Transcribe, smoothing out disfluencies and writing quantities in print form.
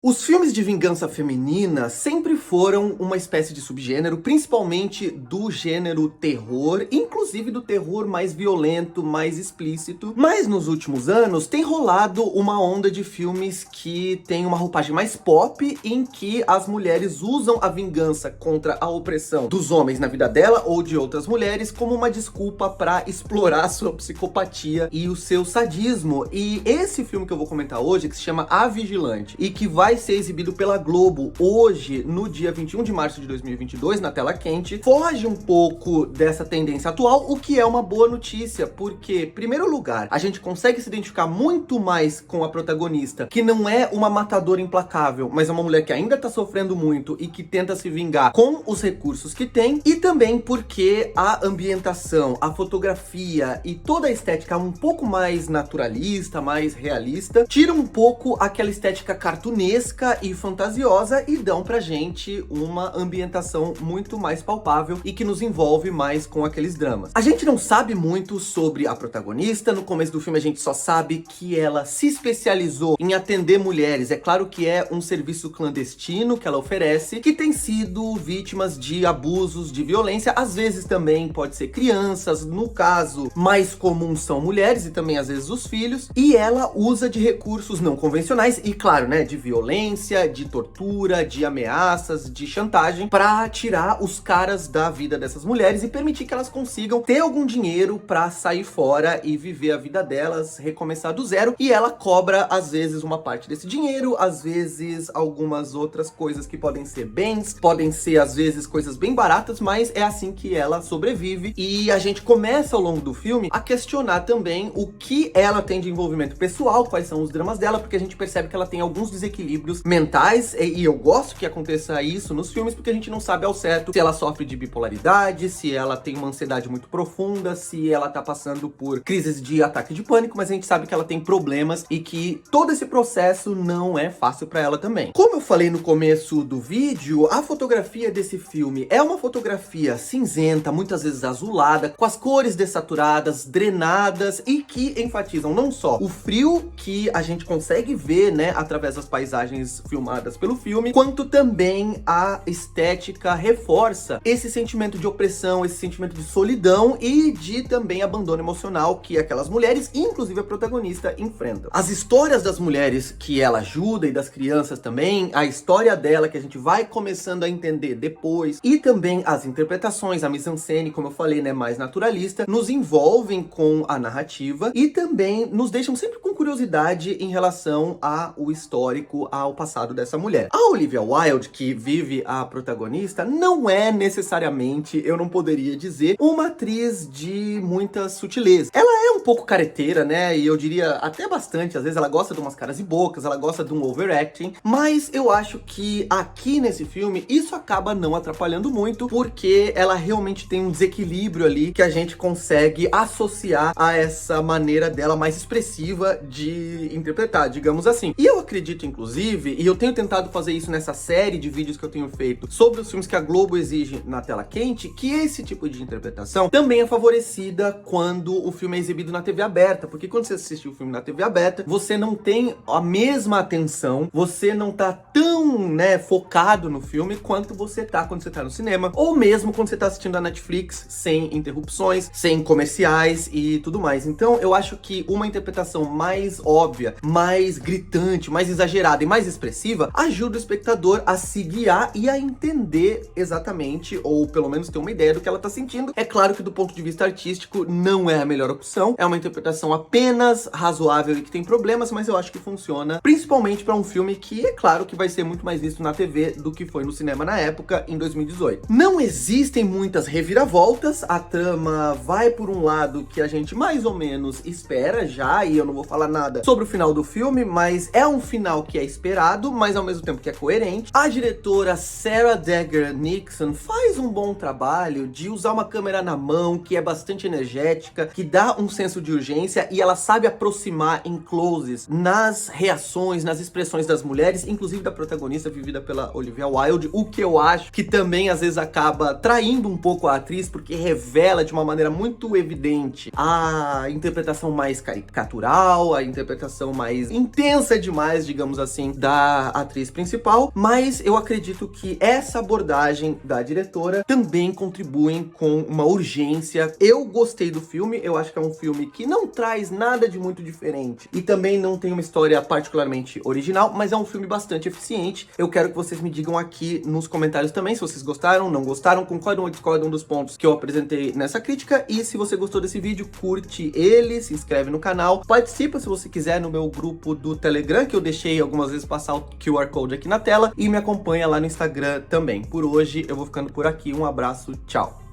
Os filmes de vingança feminina sempre foram uma espécie de subgênero, principalmente do gênero terror, inclusive do terror mais violento, mais explícito. Mas nos últimos anos tem rolado uma onda de filmes que tem uma roupagem mais pop, em que as mulheres usam a vingança contra a opressão dos homens na vida dela ou de outras mulheres como uma desculpa para explorar sua psicopatia e o seu sadismo. E esse filme que eu vou comentar hoje, que se chama A Vigilante, e que vai ser exibido pela Globo hoje, no dia 21 de março de 2022, na tela quente, foge um pouco dessa tendência atual, o que é uma boa notícia, porque, em primeiro lugar, a gente consegue se identificar muito mais com a protagonista, que não é uma matadora implacável, mas é uma mulher que ainda tá sofrendo muito e que tenta se vingar com os recursos que tem, e também porque a ambientação, a fotografia e toda a estética é um pouco mais naturalista, mais realista, tira um pouco aquela estética cartunesca e fantasiosa e dão pra gente uma ambientação muito mais palpável e que nos envolve mais com aqueles dramas. A gente não sabe muito sobre a protagonista, no começo do filme a gente só sabe que ela se especializou em atender mulheres. É claro que é um serviço clandestino que ela oferece, que tem sido vítimas de abusos, de violência, às vezes também pode ser crianças, no caso mais comum são mulheres e também às vezes os filhos, e ela usa de recursos não convencionais e claro, né, de violência, de tortura, de ameaças, de chantagem, para tirar os caras da vida dessas mulheres e permitir que elas consigam ter algum dinheiro para sair fora e viver a vida delas, recomeçar do zero. E ela cobra às vezes uma parte desse dinheiro, às vezes algumas outras coisas que podem ser bens, podem ser às vezes coisas bem baratas, mas é assim que ela sobrevive. E a gente começa ao longo do filme a questionar também o que ela tem de envolvimento pessoal, quais são os dramas dela, porque a gente percebe que ela tem alguns desequilíbrios mentais, e eu gosto que aconteça isso nos filmes, porque a gente não sabe ao certo se ela sofre de bipolaridade, se ela tem uma ansiedade muito profunda, se ela tá passando por crises de ataque de pânico, mas a gente sabe que ela tem problemas e que todo esse processo não é fácil pra ela também. Como eu falei no começo do vídeo, a fotografia desse filme é uma fotografia cinzenta, muitas vezes azulada, com as cores dessaturadas, drenadas e que enfatizam não só o frio que a gente consegue ver, né, através das paisagens filmadas pelo filme, quanto também a estética reforça esse sentimento de opressão, esse sentimento de solidão e de também abandono emocional que aquelas mulheres, inclusive a protagonista, enfrentam. As histórias das mulheres que ela ajuda e das crianças também, a história dela que a gente vai começando a entender depois, e também as interpretações, a mise-en-scène, como eu falei, né, mais naturalista, nos envolvem com a narrativa e também nos deixam sempre com curiosidade em relação ao histórico, ao passado dessa mulher. A Olivia Wilde, que vive a protagonista, não é necessariamente, eu não poderia dizer, uma atriz de muita sutileza. Ela é um pouco careteira, né, e eu diria até bastante, às vezes ela gosta de umas caras e bocas, ela gosta de um overacting, mas eu acho que aqui nesse filme isso acaba não atrapalhando muito, porque ela realmente tem um desequilíbrio ali que a gente consegue associar a essa maneira dela mais expressiva de interpretar, digamos assim. E eu acredito, inclusive, e eu tenho tentado fazer isso nessa série de vídeos que eu tenho feito sobre os filmes que a Globo exige na tela quente, que esse tipo de interpretação também é favorecida quando o filme é exibido na TV aberta, porque quando você assiste o filme na TV aberta, você não tem a mesma atenção, você não tá tão, né, focado no filme quanto você tá quando você tá no cinema, ou mesmo quando você tá assistindo a Netflix, sem interrupções, sem comerciais e tudo mais. Então eu acho que uma interpretação mais óbvia, mais gritante, mais exagerada e mais expressiva ajuda o espectador a se guiar e a entender exatamente, ou pelo menos ter uma ideia do que ela tá sentindo. É claro que do ponto de vista artístico não é a melhor opção, é uma interpretação apenas razoável e que tem problemas, mas eu acho que funciona, principalmente para um filme que é claro que vai ser muito mais visto na TV do que foi no cinema na época, em 2018. Não existem muitas reviravoltas, a trama vai por um lado que a gente mais ou menos espera já, e eu não vou falar nada sobre o final do filme, mas é um final que é esperado, mas ao mesmo tempo que é coerente. A diretora Sarah Dagger Nixon faz um bom trabalho de usar uma câmera na mão, que é bastante energética, que dá um senso de urgência, e ela sabe aproximar em closes nas reações, nas expressões das mulheres, inclusive da protagonista, protagonista vivida pela Olivia Wilde, o que eu acho que também às vezes acaba traindo um pouco a atriz, porque revela de uma maneira muito evidente a interpretação mais caricatural, a interpretação mais intensa demais, digamos assim, da atriz principal. Mas eu acredito que essa abordagem da diretora também contribuem com uma urgência. Eu gostei do filme, eu acho que é um filme que não traz nada de muito diferente e também não tem uma história particularmente original, mas é um filme bastante eficiente. Eu quero que vocês me digam aqui nos comentários também se vocês gostaram, não gostaram, concordam ou discordam dos pontos que eu apresentei nessa crítica. E se você gostou desse vídeo, curte ele, se inscreve no canal, participa se você quiser no meu grupo do Telegram, que eu deixei algumas vezes passar o QR Code aqui na tela, e me acompanha lá no Instagram também. Por hoje eu vou ficando por aqui, um abraço, tchau!